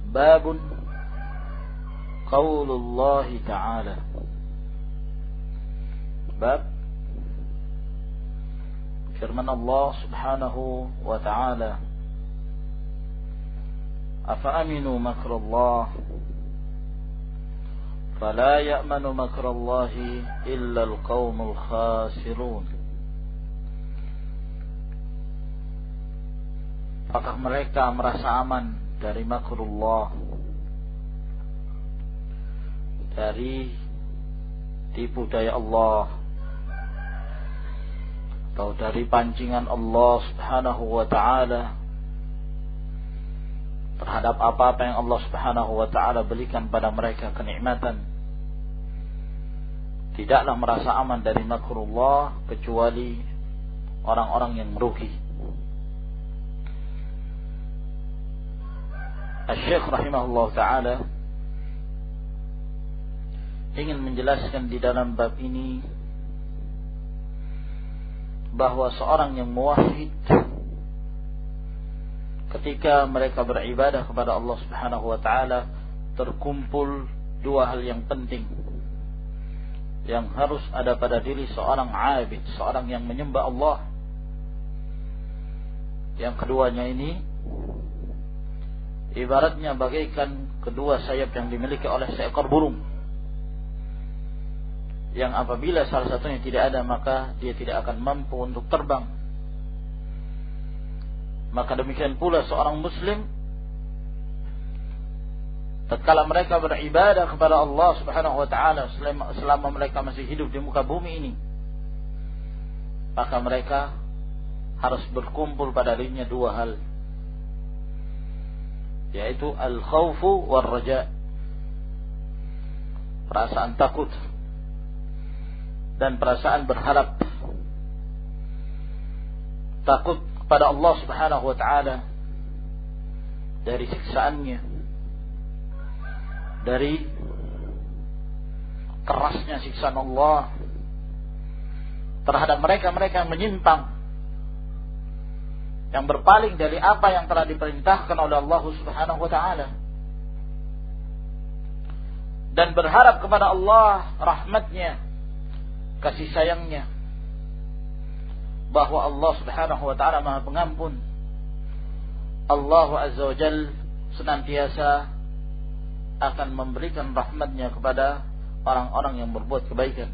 Babun qaulullah ta'ala. Bab firman Allah subhanahu wa ta'ala, afa aminu makrallah fala ya'manu makrallahi illa alqaumul khasirun. Apakah mereka merasa aman dari makrullah, dari tipu daya Allah, atau dari pancingan Allah subhanahu wa ta'ala terhadap apa-apa yang Allah subhanahu wa ta'ala berikan pada mereka kenikmatan? Tidaklah merasa aman dari makrullah kecuali orang-orang yang merugi. Asy-Syaikh rahimahullah ta'ala ingin menjelaskan di dalam bab ini bahwa seorang yang muwahhid ketika mereka beribadah kepada Allah subhanahu wa ta'ala terkumpul dua hal yang penting yang harus ada pada diri seorang abid, seorang yang menyembah Allah. Yang keduanya ini ibaratnya bagaikan kedua sayap yang dimiliki oleh seekor burung, yang apabila salah satunya tidak ada maka dia tidak akan mampu untuk terbang. Maka demikian pula seorang muslim tatkala mereka beribadah kepada Allah subhanahu wa ta'ala selama mereka masih hidup di muka bumi ini, maka mereka harus berkumpul pada dirinya dua hal, yaitu al-khawfu war-raja, perasaan takut dan perasaan berharap. Takut kepada Allah subhanahu wa ta'ala dari siksaannya, dari kerasnya siksaan Allah terhadap mereka-mereka yang menyimpang, yang berpaling dari apa yang telah diperintahkan oleh Allah subhanahu wa ta'ala, dan berharap kepada Allah rahmatnya, kasih sayangnya, bahwa Allah subhanahu wa ta'ala maha pengampun. Allah azza wa jal senantiasa akan memberikan rahmatnya kepada orang-orang yang berbuat kebaikan.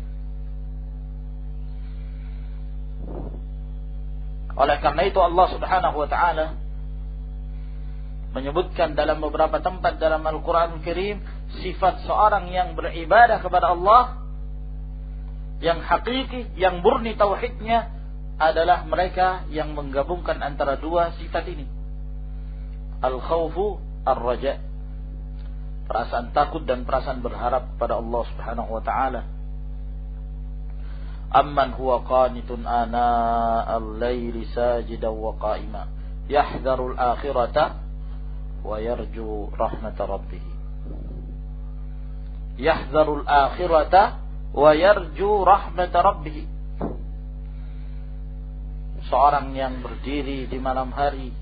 Oleh karena itu Allah subhanahu wa ta'ala menyebutkan dalam beberapa tempat dalam Al-Quran Al-Karim sifat seorang yang beribadah kepada Allah yang hakiki, yang murni tauhidnya adalah mereka yang menggabungkan antara dua sifat ini, al-khawfu ar-raja, perasaan takut dan perasaan berharap kepada Allah subhanahu wa ta'ala. Amman huwa qanitun ana al-layli sajidan wa qa'ima yahdharul akhirata wa yarju rahmata rabbih. Yahdharul akhirata wa yarju rahmata rabbih. Seorang yang berdiri di malam hari,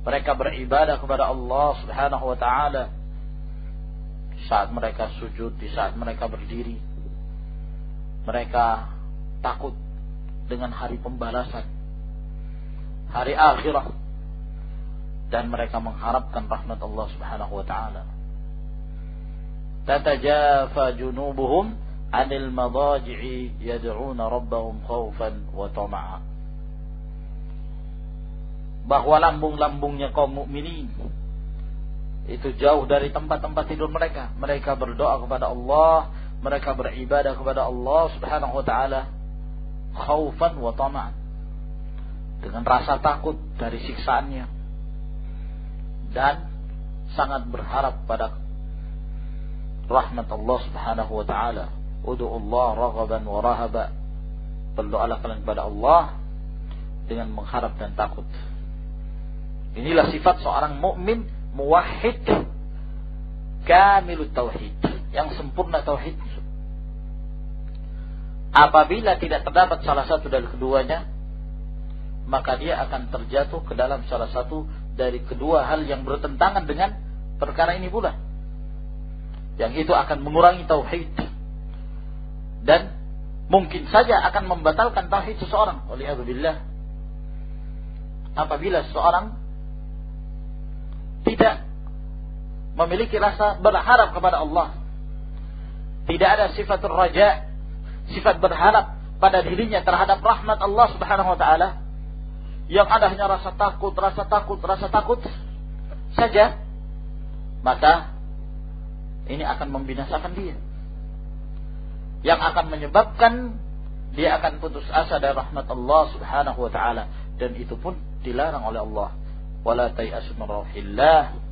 mereka beribadah kepada Allah subhanahu wa ta'ala, di saat mereka sujud, di saat mereka berdiri, mereka takut dengan hari pembalasan, hari akhirat, dan mereka mengharapkan rahmat Allah subhanahu wa ta'ala. Tatajafa junubuhum anil madaji'i yad'una rabbahum khawfan wa tama'a. Bahwa lambung-lambungnya kaum mukminin itu jauh dari tempat-tempat tidur mereka. Mereka berdoa kepada Allah, mereka beribadah kepada Allah subhanahu wa ta'ala khawfan wa tama'an, dengan rasa takut dari siksaannya dan sangat berharap pada rahmat Allah subhanahu wa ta'ala. Udu'ullah raghaban wa rahaba, berdoalah kalian kepada Allah dengan mengharap dan takut. Inilah sifat seorang mukmin muwahhid kamilut tauhid, yang sempurna tauhid. Apabila tidak terdapat salah satu dari keduanya, maka dia akan terjatuh ke dalam salah satu dari kedua hal yang bertentangan dengan perkara ini pula. Yang itu akan mengurangi tauhid. Dan mungkin saja akan membatalkan tauhid seseorang. Waliyadzubillah. Apabila seseorang tidak memiliki rasa berharap kepada Allah, tidak ada sifatul raja, sifat berharap pada dirinya terhadap rahmat Allah Subhanahu wa taala, yang ada hanya rasa takut saja, maka ini akan membinasakan dia, yang akan menyebabkan dia akan putus asa dari rahmat Allah Subhanahu wa taala, dan itu pun dilarang oleh Allah. Wala tayasu min rauhillah.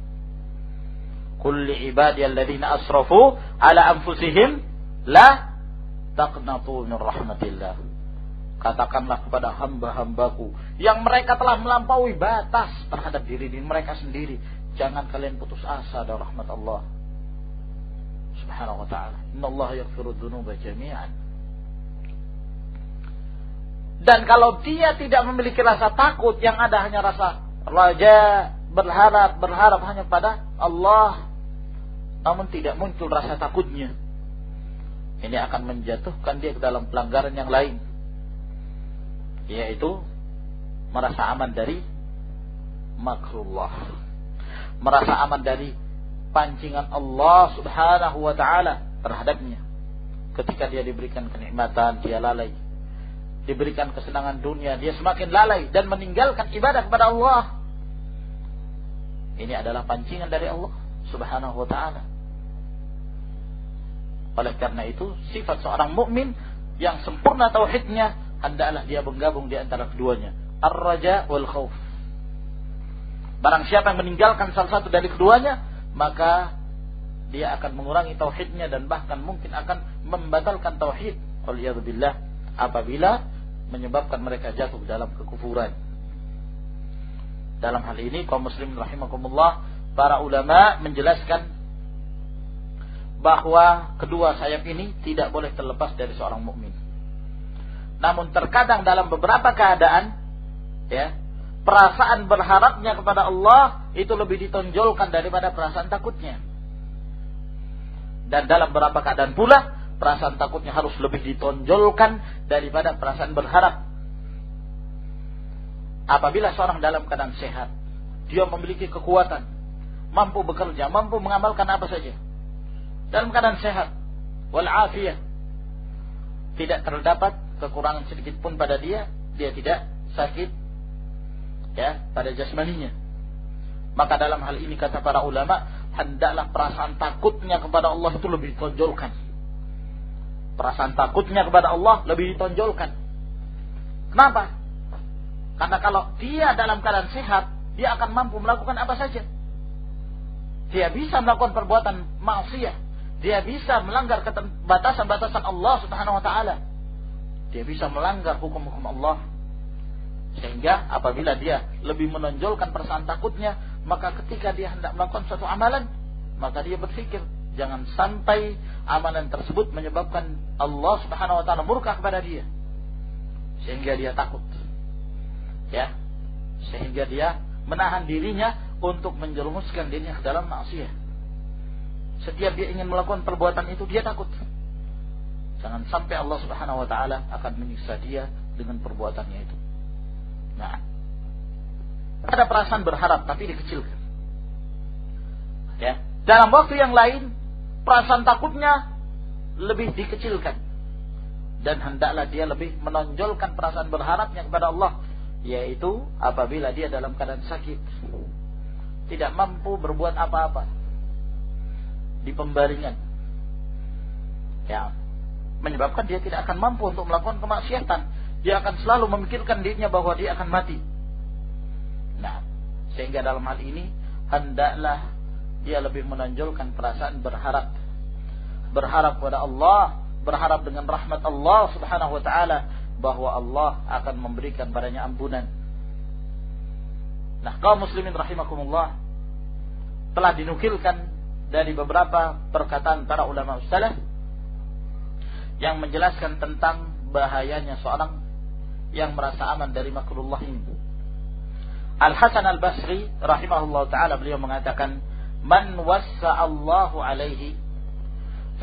Qul li ibadiyalladzina asrafu ala anfusihim la taqnatu min rahmatillah. Katakanlah kepada hamba-hambaku yang mereka telah melampaui batas terhadap diri mereka sendiri, jangan kalian putus asa dari rahmat Allah Subhanahu wa ta'ala. Innallaha yaghfiru dzunuba jami'an. Dan kalau dia tidak memiliki rasa takut, yang ada hanya rasa raja, berharap hanya pada Allah, namun tidak muncul rasa takutnya, ini akan menjatuhkan dia ke dalam pelanggaran yang lain, yaitu merasa aman dari makrullah, merasa aman dari pancingan Allah Subhanahu wa ta'ala terhadapnya. Ketika dia diberikan kenikmatan, dia lalai. Diberikan kesenangan dunia, dia semakin lalai dan meninggalkan ibadah kepada Allah. Ini adalah pancingan dari Allah Subhanahu wa ta'ala. Oleh karena itu, sifat seorang mukmin yang sempurna tauhidnya, hendaklah dia menggabung di antara keduanya, ar-raja wal khauf. Barang siapa yang meninggalkan salah satu dari keduanya, maka dia akan mengurangi tauhidnya dan bahkan mungkin akan membatalkan tauhid, waliyadzubillah, apabila menyebabkan mereka jatuh dalam kekufuran. Dalam hal ini kaum muslimin rahimakumullah, para ulama menjelaskan bahwa kedua sayap ini tidak boleh terlepas dari seorang mukmin. Namun terkadang dalam beberapa keadaan, ya, perasaan berharapnya kepada Allah itu lebih ditonjolkan daripada perasaan takutnya. Dan dalam beberapa keadaan pula perasaan takutnya harus lebih ditonjolkan daripada perasaan berharap. Apabila seorang dalam keadaan sehat, dia memiliki kekuatan, mampu bekerja, mampu mengamalkan apa saja, dalam keadaan sehat, wal afiyah, tidak terdapat kekurangan sedikit pun pada dia tidak sakit, ya, pada jasmaninya, maka dalam hal ini kata para ulama, hendaklah perasaan takutnya kepada Allah itu lebih ditonjolkan. Perasaan takutnya kepada Allah lebih ditonjolkan. Kenapa? Karena kalau dia dalam keadaan sehat, dia akan mampu melakukan apa saja. Dia bisa melakukan perbuatan maksiat, dia bisa melanggar batasan-batasan Allah Subhanahu wa ta'ala, dia bisa melanggar hukum-hukum Allah. Sehingga apabila dia lebih menonjolkan perasaan takutnya, maka ketika dia hendak melakukan suatu amalan, maka dia berpikir, jangan sampai amalan tersebut menyebabkan Allah Subhanahu wa ta'ala murka kepada dia, sehingga dia takut, ya, sehingga dia menahan dirinya untuk menjerumuskan dirinya ke dalam maksiat. Setiap dia ingin melakukan perbuatan itu, dia takut, jangan sampai Allah Subhanahu wa ta'ala akan menyiksa dia dengan perbuatannya itu. Nah, ada perasaan berharap tapi dikecilkan, ya. Dalam waktu yang lain perasaan takutnya lebih dikecilkan, dan hendaklah dia lebih menonjolkan perasaan berharapnya kepada Allah, yaitu apabila dia dalam keadaan sakit, tidak mampu berbuat apa-apa di pembaringan, ya, menyebabkan dia tidak akan mampu untuk melakukan kemaksiatan. Dia akan selalu memikirkan dirinya bahwa dia akan mati. Nah, sehingga dalam hal ini hendaklah dia lebih menonjolkan perasaan berharap kepada Allah, berharap dengan rahmat Allah Subhanahu wa ta'ala, bahwa Allah akan memberikan padanya ampunan. Nah, kaum muslimin rahimakumullah, telah dinukilkan dari beberapa perkataan para ulama salaf yang menjelaskan tentang bahayanya seorang yang merasa aman dari makrullah ini. Al-Hasan Al-Basri rahimahullah ta'ala, beliau mengatakan, man wassa'allahu alaihi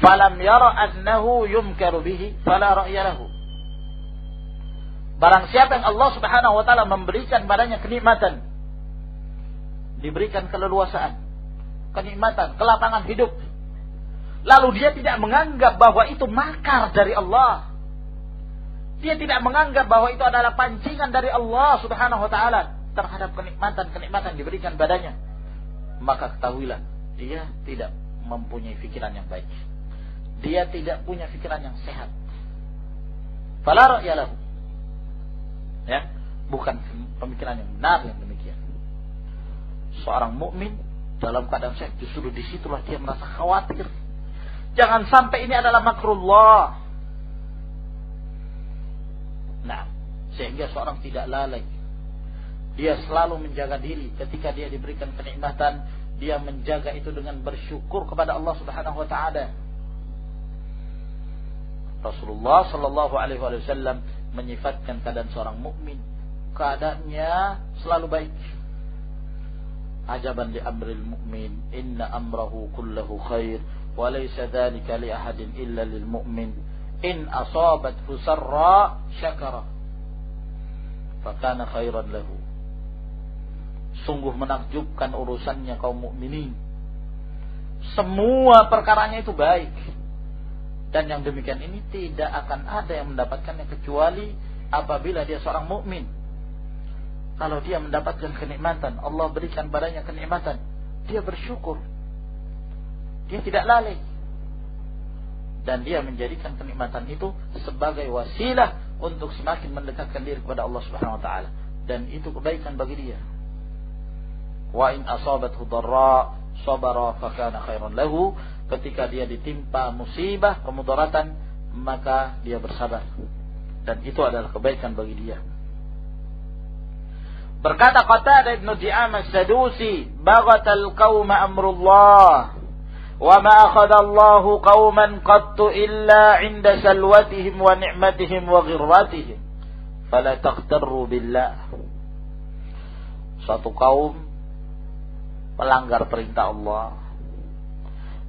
falam yara annahu yumkaru bihi fala ra'ya lahu. Barang siapa yang Allah Subhanahu wa taala memberikan padanya kenikmatan, diberikan keleluasaan, kenikmatan, kelapangan hidup, lalu dia tidak menganggap bahwa itu makar dari Allah, dia tidak menganggap bahwa itu adalah pancingan dari Allah Subhanahu wa taala terhadap kenikmatan-kenikmatan diberikan padanya, maka ketahuilah dia tidak mempunyai pikiran yang baik. Dia tidak punya pikiran yang sehat. Fala ra'ya lahu. Ya, bukan pemikiran yang benar yang demikian. Seorang mukmin dalam keadaan sehat, justru disitulah dia merasa khawatir. Jangan sampai ini adalah makrullah. Nah, sehingga seorang tidak lalai. Dia selalu menjaga diri ketika dia diberikan kenikmatan, dia menjaga itu dengan bersyukur kepada Allah Subhanahu wa taala. Rasulullah sallallahu alaihi wasallam menyifatkan keadaan seorang mukmin, keadaannya selalu baik. Ajaban li amril mu'min, inna amrahu kullahu khair, wa laysa dhalika li ahadin illa lil mu'min. In asabathu sarra syakara, fa kana khairan lahu. Sungguh menakjubkan urusannya kaum mukminin. Semua perkaranya itu baik. Dan yang demikian ini tidak akan ada yang mendapatkannya kecuali apabila dia seorang mukmin. Kalau dia mendapatkan kenikmatan, Allah berikan padanya kenikmatan, dia bersyukur. Dia tidak lalai. Dan dia menjadikan kenikmatan itu sebagai wasilah untuk semakin mendekatkan diri kepada Allah Subhanahu wa taala, dan itu kebaikan bagi dia. Wa in asabathu dharra sabara fa kana khairan lahu. Ketika dia ditimpa musibah, kemudaratan, maka dia bersabar, dan itu adalah kebaikan bagi dia. Berkata Qatadah Ibn Di'amah As-Sadusi, baghatal qauma amrullah wa ma akhadha Allahu qauman qattu illa 'inda salwatihim wa ni'matihim wa ghirratihim fala taghtarru billah. Suatu kaum melanggar perintah Allah,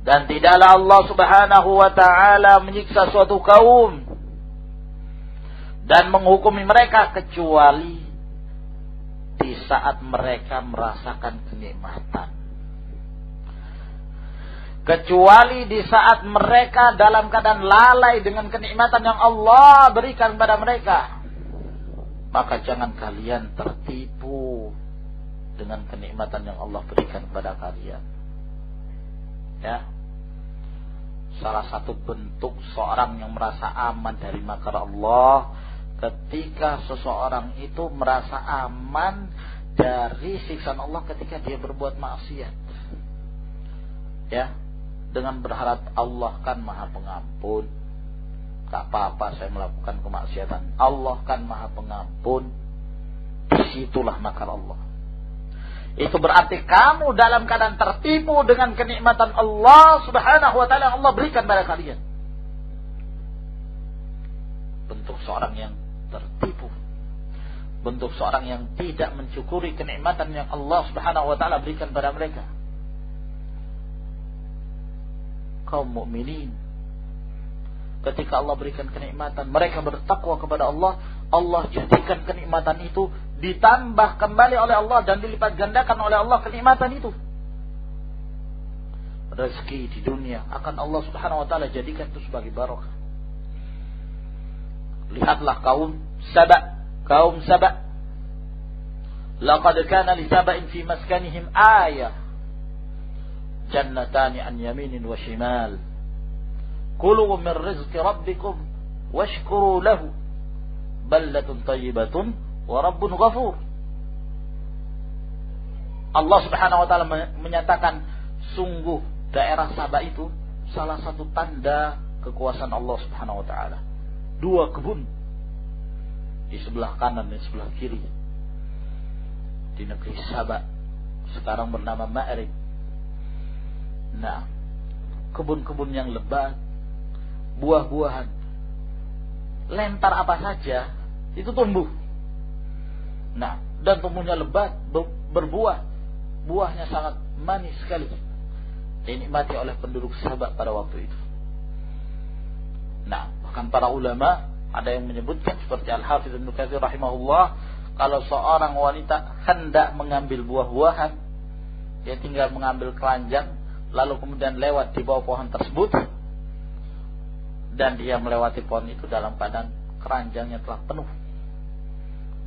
dan tidaklah Allah Subhanahu wa taala menyiksa suatu kaum dan menghukumi mereka kecuali di saat mereka merasakan kenikmatan. Kecuali di saat mereka dalam keadaan lalai dengan kenikmatan yang Allah berikan kepada mereka. Maka jangan kalian tertipu dengan kenikmatan yang Allah berikan kepada kalian. Ya. Salah satu bentuk seorang yang merasa aman dari makar Allah, ketika seseorang itu merasa aman dari siksaan Allah ketika dia berbuat maksiat. Ya, dengan berharap Allah kan Maha Pengampun. Tak apa-apa saya melakukan kemaksiatan, Allah kan Maha Pengampun. Disitulah makar Allah. Itu berarti kamu dalam keadaan tertipu dengan kenikmatan Allah Subhanahu wa taala yang Allah berikan pada kalian. Bentuk seorang yang tertipu, bentuk seorang yang tidak mensyukuri kenikmatan yang Allah Subhanahu wa taala berikan pada mereka. Kaum mukminin, ketika Allah berikan kenikmatan, mereka bertakwa kepada Allah, Allah jadikan kenikmatan itu ditambah kembali oleh Allah dan dilipat gandakan oleh Allah kenikmatan itu. Rezeki di dunia akan Allah Subhanahu wa taala jadikan itu sebagai barokah. Lihatlah kaum Saba. Laqad kana li Saba'in fi maskanihim ayah. Jannatani an yaminin wa shimal. Kulu min rizqi rabbikum washkuru lahu. Baldatun tayyibatun wa rabbun ghafur. Allah Subhanahu wa taala menyatakan sungguh daerah Saba itu salah satu tanda kekuasaan Allah Subhanahu wa taala. 2 kebun di sebelah kanan dan sebelah kiri di negeri Saba, sekarang bernama Ma'rib. Nah, kebun-kebun yang lebat, buah-buahan, lentar apa saja itu tumbuh. Nah, dan tumbuhnya lebat, berbuah, buahnya sangat manis sekali. dinikmati oleh penduduk Sabak pada waktu itu. Nah, bahkan para ulama ada yang menyebutkan seperti Al-Hafidz Ibnu Katsir rahimahullah, kalau seorang wanita hendak mengambil buah-buahan, dia tinggal mengambil keranjang, lalu kemudian lewat di bawah pohon tersebut, dan dia melewati pohon itu dalam keadaan keranjangnya telah penuh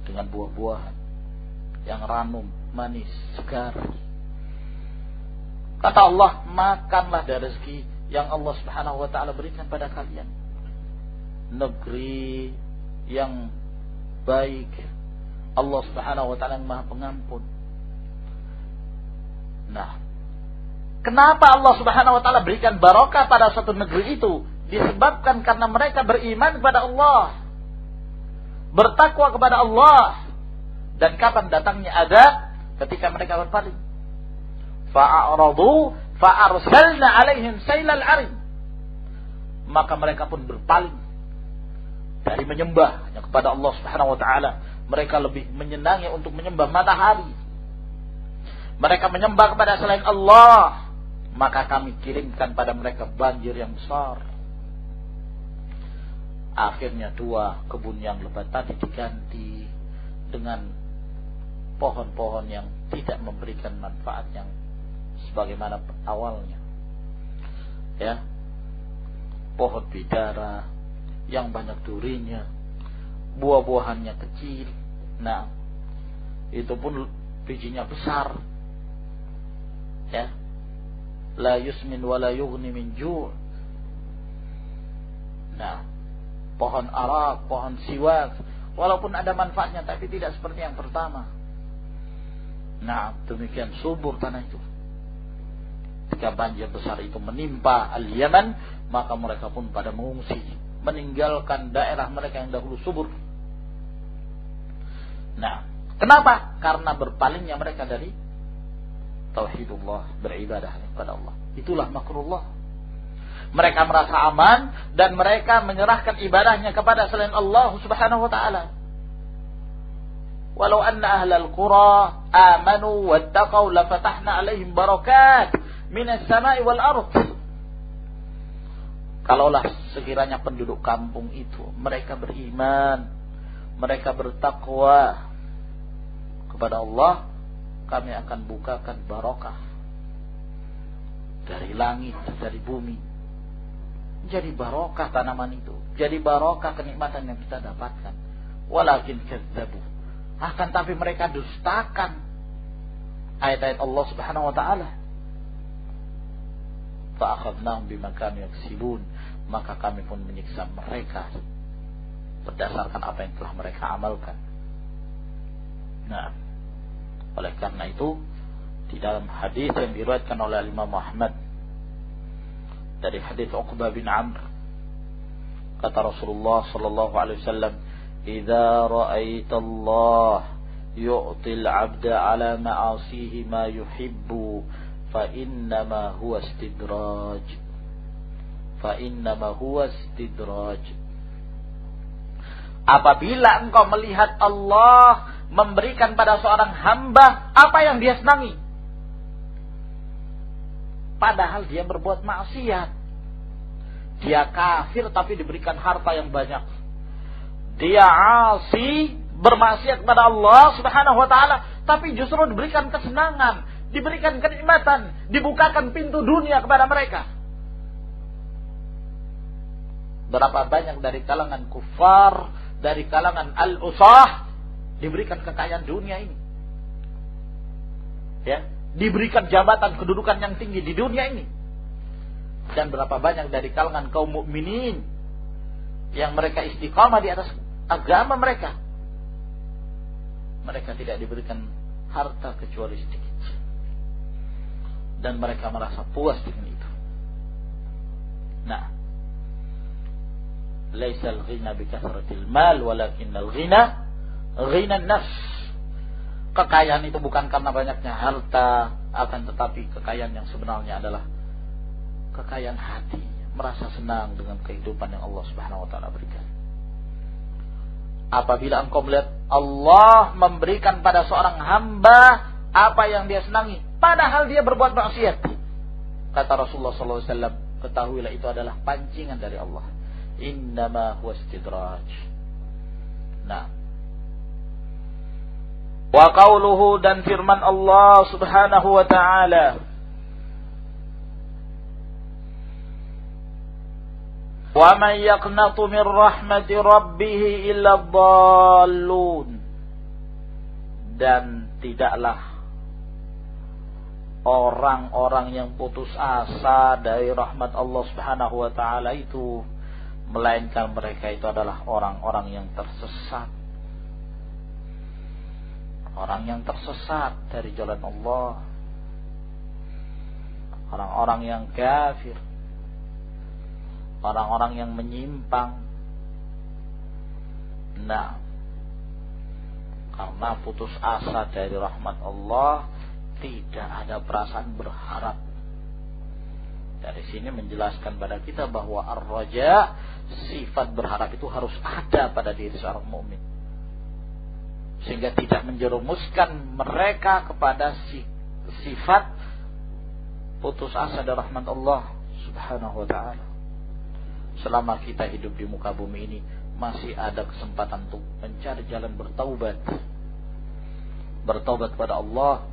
dengan buah-buahan yang ranum, manis, segar. Kata Allah, makanlah dari rezeki yang Allah Subhanahu wa taala berikan pada kalian. Negeri yang baik, Allah Subhanahu wa taala yang Maha Pengampun. Nah, kenapa Allah Subhanahu wa taala berikan barokah pada suatu negeri itu? Disebabkan karena mereka beriman kepada Allah, bertakwa kepada Allah. Dan kapan datangnya azab? Ketika mereka berpaling. Fa'aradu fa'arsalna 'alaihim sailal 'arim. Maka mereka pun berpaling dari menyembah hanya kepada Allah Subhanahu wa taala. Mereka lebih menyenangi untuk menyembah matahari. Mereka menyembah kepada selain Allah, maka kami kirimkan pada mereka banjir yang besar. Akhirnya dua kebun yang lebat tadi diganti dengan pohon-pohon yang tidak memberikan manfaat yang sebagaimana awalnya. Ya. Pohon bidara yang banyak durinya, buah-buahannya kecil. Nah, itu pun bijinya besar. Ya. La yusmin wa la yughni min ju'. Nah, pohon arak, pohon siwak, walaupun ada manfaatnya tapi tidak seperti yang pertama. Nah, demikian subur tanah itu. Ketika banjir besar itu menimpa Al-Yaman, maka mereka pun pada mengungsi, meninggalkan daerah mereka yang dahulu subur. Nah, kenapa? Karena berpalingnya mereka dari tauhidullah, beribadah kepada Allah. Itulah makrullah. Mereka merasa aman dan mereka menyerahkan ibadahnya kepada selain Allah Subhanahu wa taala. Walau anna ahlal qura amanu wattaqau lafatahna 'alaihim barakat minas sama'i wal ardh. Kalaulah sekiranya penduduk kampung itu mereka beriman, mereka bertakwa kepada Allah, kami akan bukakan barakah dari langit, dari bumi. Jadi barokah tanaman itu, jadi barokah kenikmatan yang kita dapatkan. Walakin kadzabu, akan tapi mereka dustakan ayat-ayat Allah Subhanahu wa taala. Fa akhadnahum bima kanu yaksibun, maka kami pun menyiksa mereka berdasarkan apa yang telah mereka amalkan. Nah, oleh karena itu di dalam hadis yang diriwayatkan oleh Imam Ahmad dari hadis Uqbah bin Amr, kata Rasulullah sallallahu alaihi wasallam, "Idza ra'aita Allah yu'til 'abda 'ala ma'asihi ma yuhibbu, fa innama huwa istidraj." Fa innama huwa istidraj. Apabila engkau melihat Allah memberikan pada seorang hamba apa yang dia senangi, padahal dia berbuat maksiat, dia kafir tapi diberikan harta yang banyak, dia asi, bermaksiat kepada Allah Subhanahu wa taala, tapi justru diberikan kesenangan, diberikan kenikmatan, dibukakan pintu dunia kepada mereka. Berapa banyak dari kalangan kufar, dari kalangan al-usah diberikan kekayaan dunia ini, ya, diberikan jabatan kedudukan yang tinggi di dunia ini. Dan berapa banyak dari kalangan kaum mukminin yang mereka istiqamah di atas agama mereka, mereka tidak diberikan harta kecuali sedikit, dan mereka merasa puas dengan itu. Nah, laisal ghina bikasratil mal walakinnal ghina ghina an-nafs. Kekayaan itu bukan karena banyaknya harta, akan tetapi kekayaan yang sebenarnya adalah kekayaan hati, merasa senang dengan kehidupan yang Allah Subhanahu wa taala berikan. Apabila engkau melihat Allah memberikan pada seorang hamba apa yang dia senangi, padahal dia berbuat maksiat, Kata Rasulullah SAW, ketahuilah itu adalah pancingan dari Allah. Innama huwa istidraj. Nah, wa qauluhu, dan firman Allah Subhanahu wa ta'ala, wa man yaqnatu min rahmati rabbih illa dhallun, dan tidaklah orang-orang yang putus asa dari rahmat Allah Subhanahu wa ta'ala itu, melainkan mereka itu adalah orang-orang yang tersesat. Orang yang tersesat dari jalan Allah, orang-orang yang kafir, orang-orang yang menyimpang. Nah, karena putus asa dari rahmat Allah, tidak ada perasaan berharap. Dari sini menjelaskan pada kita bahwa ar-raja, sifat berharap itu harus ada pada diri seorang mukmin, sehingga tidak menjerumuskan mereka kepada sifat putus asa dari rahmat Allah Subhanahu wa ta'ala. Selama kita hidup di muka bumi ini, masih ada kesempatan untuk mencari jalan bertaubat kepada Allah.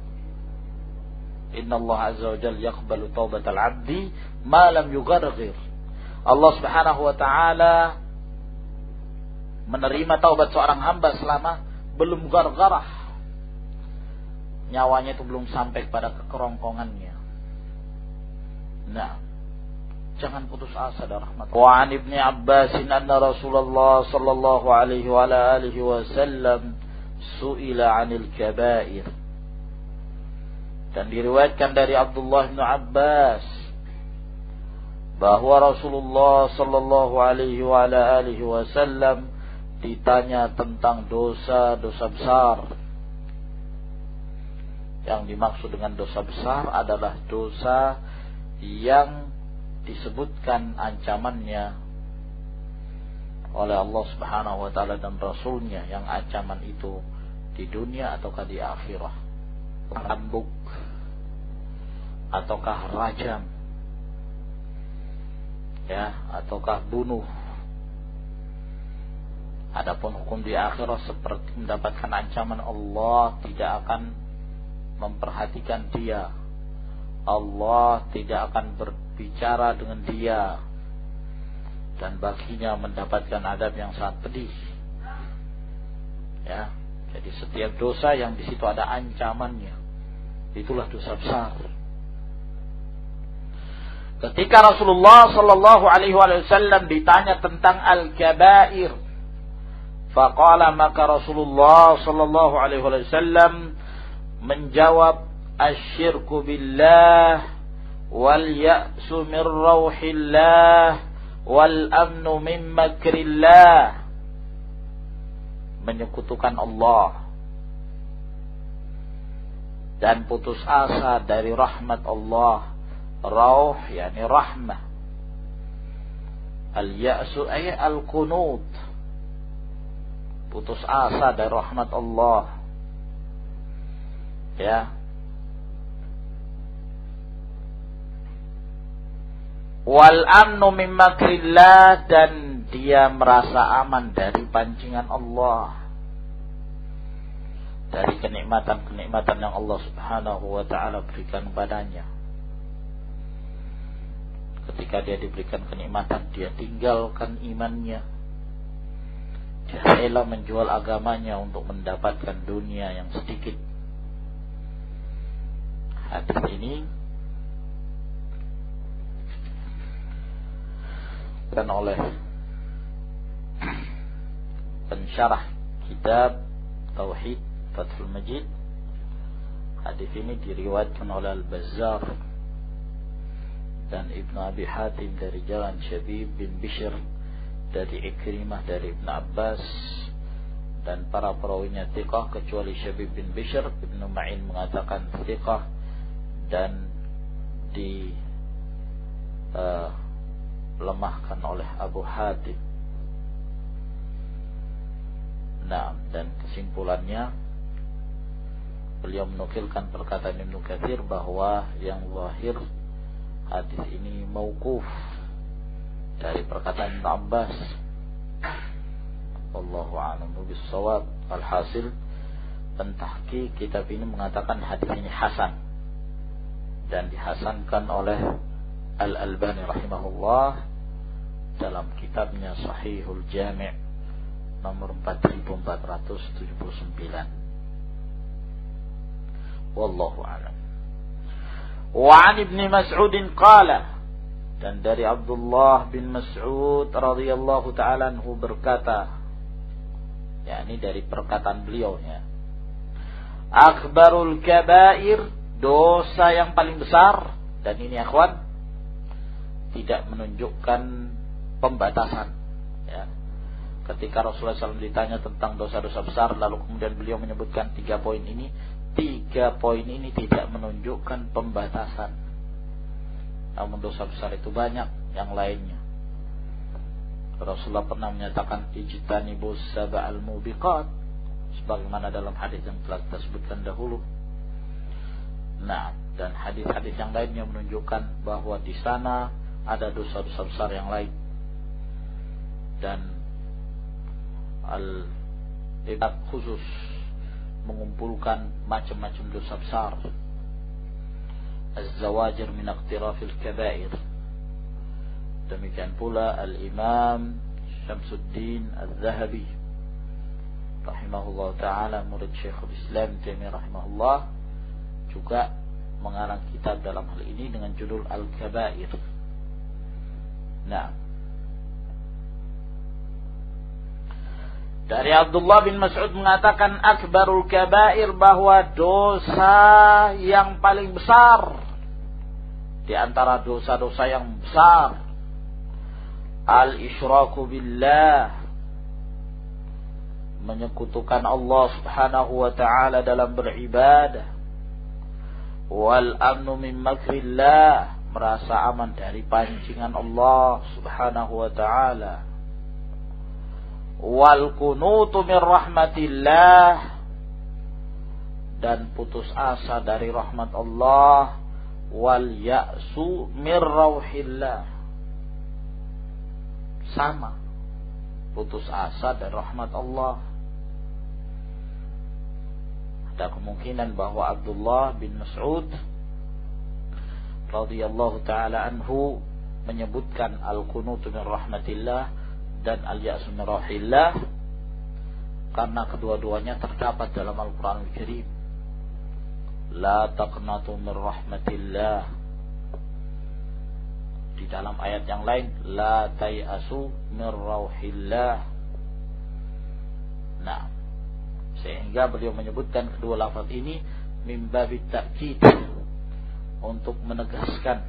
Inna Allah azza wa jalla yaqbalu taubatal abdi ma lam yugharghir. Allah Subhanahu wa ta'ala menerima taubat seorang hamba selama belum gargarah, nyawanya itu belum sampai pada kekerongkongannya. Nah, jangan putus asa dari rahmat. Wa an Ibnu Abbas anna Rasulullah sallallahu alaihi wa alihi wasallam su'ila 'anil kaba'ir. Dan diriwayatkan dari Abdullah bin Abbas bahwa Rasulullah sallallahu alaihi wa alihi wasallam ditanya tentang dosa-dosa besar. Yang dimaksud dengan dosa besar adalah dosa yang disebutkan ancamannya oleh Allah Subhanahu wa ta'ala dan Rasulnya, yang ancaman itu di dunia ataukah di akhirah. Rambuk ataukah rajam, ya, ataukah bunuh. Adapun hukum di akhirat seperti mendapatkan ancaman Allah, tidak akan memperhatikan dia, Allah tidak akan berbicara dengan dia, dan baginya mendapatkan adab yang sangat pedih. Ya, jadi setiap dosa yang di situ ada ancamannya, itulah dosa besar. Ketika Rasulullah sallallahu alaihi wasallam ditanya tentang al-kabair, faqala, maka Rasulullah sallallahu alaihi wasallam menjawab, asyirku billah wal ya'su min rauhillah wal amnu min makrillah. Menyekutukan Allah dan putus asa dari rahmat Allah. Rauh yani rahmah. Al-ya'su ay al-qunut, putus asa dari rahmat Allah. Ya. Wal amnu min makrillah, dan dia merasa aman dari pancingan Allah, dari kenikmatan-kenikmatan yang Allah Subhanahu wa ta'ala berikan padanya. Ketika dia diberikan kenikmatan, dia tinggalkan imannya, dia rela menjual agamanya untuk mendapatkan dunia yang sedikit. Hadis ini kan oleh pensyarah kitab Tauhid Fathul Majid. Hadis ini diriwayatkan oleh Al-Bazzar dan Ibnu Abi Hatim dari jalan Syabib bin Bishr dari Ikrimah dari Ibnu Abbas, dan para perawinya thiqah kecuali Syabib bin Bishr. Ibnu Ma'in mengatakan thiqah dan lemahkan oleh Abu Hatim. Nah, dan kesimpulannya beliau menukilkan perkataan Ibnu Katsir bahwa yang zahir hadis ini mauquf dari perkataan Ibnu Abbas. Wallahu a'lam bis-shawab. Alhasil, pentahqiq kitab ini mengatakan hadis ini hasan dan dihasankan oleh Al-Albani rahimahullah dalam kitabnya Sahihul Jami' nomor 4479. Wallahu a'lam. Wa 'an Ibnu Mas'ud qala, dan dari Abdullah bin Mas'ud radhiyallahu ta'ala anhu berkata, yakni dari perkataan beliau ya, akbarul kabair, dosa yang paling besar, dan ini akhwan tidak menunjukkan pembatasan ya. Ketika Rasulullah SAW ditanya tentang dosa-dosa besar, lalu kemudian beliau menyebutkan 3 poin ini, 3 poin ini tidak menunjukkan pembatasan. Namun dosa besar itu banyak yang lainnya. Rasulullah pernah menyatakan ijtanibus sab'al mubiqat, sebagaimana dalam hadis yang telah kita sebutkan dahulu. Nah, dan hadis-hadis yang lainnya menunjukkan bahwa di sana ada dosa-dosa besar yang lain. Dan al-ibad khusus mengumpulkan macam-macam dosa besar. Az-zawajir min iqtirafil kabair. Demikian pula Al-Imam Syamsuddin Al-Zahabi rahimahullah ta'ala, murid Syekhul Islam Taimiyah rahimahullah, juga mengarang kitab dalam hal ini dengan judul Al-Kabair. Nah, dari Abdullah bin Mas'ud mengatakan akbarul kabair, bahwa dosa yang paling besar di antara dosa-dosa yang besar, al-isyraku billah, menyekutukan Allah subhanahu wa ta'ala dalam beribadah, wal amnu min makrillah, merasa aman dari pancingan Allah subhanahu wa ta'ala, wal kunutu min rahmatillah, dan putus asa dari rahmat Allah, wal ya'su min rauhillah, sama, putus asa dari rahmat Allah. Ada kemungkinan bahwa Abdullah bin Mas'ud radhiyallahu ta'ala anhu menyebutkan al-kunutu min rahmatillah dan al-ya'su min rauhillah karena kedua-duanya terdapat dalam Al-Quran Al-Karim. La taqnatu min rahmatillah. Di dalam ayat yang lain, la tayasu min rauhillah. Nah, sehingga beliau menyebutkan kedua lafaz ini min babit ta'kid, untuk menegaskan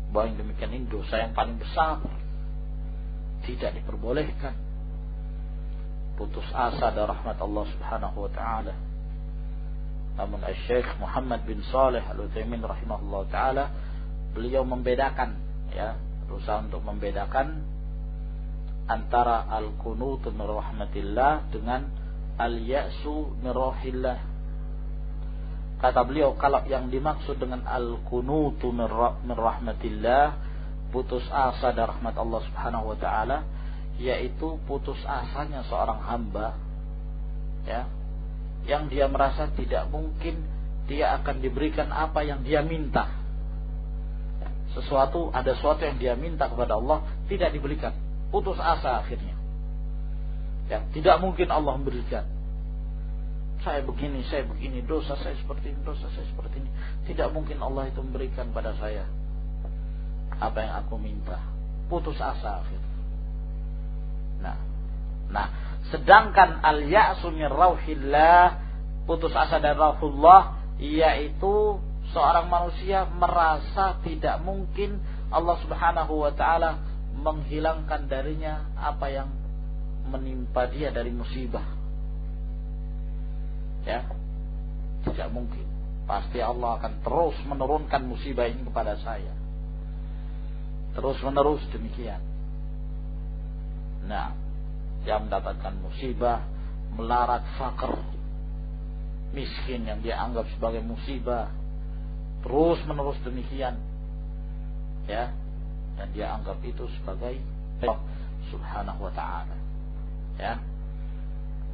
bahwa yang demikian ini dosa yang paling besar, tidak diperbolehkan putus asa dari rahmat Allah subhanahu wa ta'ala. Namun Syekh Muhammad bin Saleh Al-Utsaimin rahimahullah ta'ala, beliau membedakan ya, berusaha untuk membedakan antara al-kunutu min rahmatillah dengan al-ya'su min rauhillah. Kata beliau, kalau yang dimaksud dengan al-kunutu min rahmatillah, putus asa dari rahmat Allah subhanahu wa ta'ala, yaitu putus asanya seorang hamba ya, yang dia merasa tidak mungkin dia akan diberikan apa yang dia minta. Ada sesuatu yang dia minta kepada Allah tidak diberikan, putus asa akhirnya ya, tidak mungkin Allah memberikan. Saya begini, dosa saya seperti ini, dosa saya seperti ini, tidak mungkin Allah itu memberikan pada saya apa yang aku minta. Putus asa akhirnya. Nah, sedangkan al-ya'su min rauhillah, putus asa dari rauhullah, yaitu seorang manusia merasa tidak mungkin Allah subhanahu wa ta'ala menghilangkan darinya apa yang menimpa dia dari musibah ya, tidak mungkin. Pasti Allah akan terus menurunkan musibah ini kepada saya, terus menerus demikian. Nah, dia mendapatkan musibah, melarat fakir, miskin yang dia anggap sebagai musibah, terus menerus demikian. ya, dan dia anggap itu sebagai Allah Subhanahu wa taala. Ya.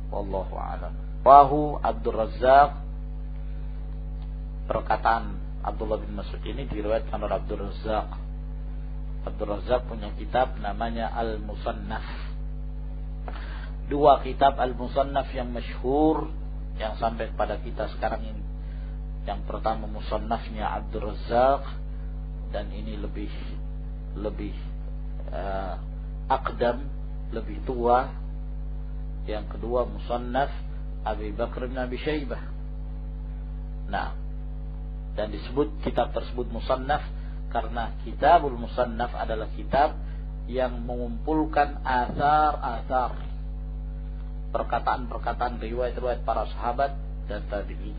Wallahu a'lam. Wahu Abdul Razzaq, perkataan Abdullah bin Mas'ud ini diriwayatkan oleh Abdul Razzaq. Abdul Razzaq punya kitab namanya Al-Musannaf. Dua kitab Al-Musannaf yang masyhur yang sampai pada kita sekarang ini. Yang pertama Musannafnya Abdul Razzaq, dan ini lebih aqdam, lebih tua. Yang kedua Musannaf Abi Bakr bin Abi Syaibah. Nah, dan disebut kitab tersebut Musannaf karena Kitabul Musannaf adalah kitab yang mengumpulkan athar-athar, perkataan-perkataan riwayat-riwayat para sahabat dan tabi'in.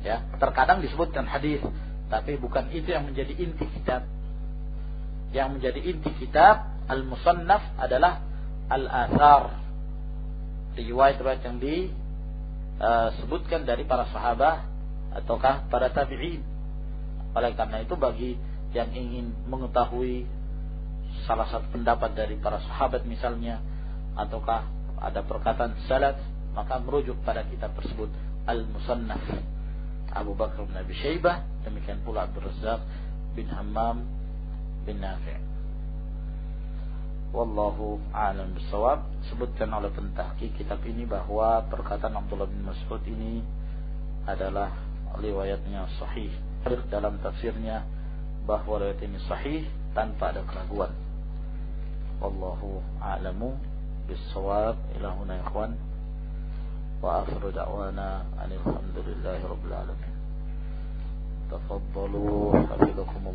Ya, terkadang disebutkan hadis, tapi bukan itu yang menjadi inti kitab. Yang menjadi inti kitab Al-Musannaf adalah al-athar, riwayat-riwayat yang disebutkan dari para sahabat ataukah para tabi'in. Oleh karena itu, bagi yang ingin mengetahui salah satu pendapat dari para sahabat misalnya, ataukah ada perkataan salaf, maka merujuk pada kitab tersebut Al-Musannaf Abu Bakr bin Abi Syaibah, demikian pula Abdul Razzaq bin Hammam bin Nafi'. Wallahu a'lam bissawab. Sebutkan oleh pentahqiq kitab ini bahwa perkataan Abdullah bin Mas'ud ini adalah riwayatnya sahih. Dalam tafsirnya bahwa riwayat ini sahih tanpa ada keraguan. Wallahu a'lamu bissawab. Ila huna ikhwan, wa akhiru da'wana alhamdulillahi rabbil alamin. Tafaddalu hafizakumullah.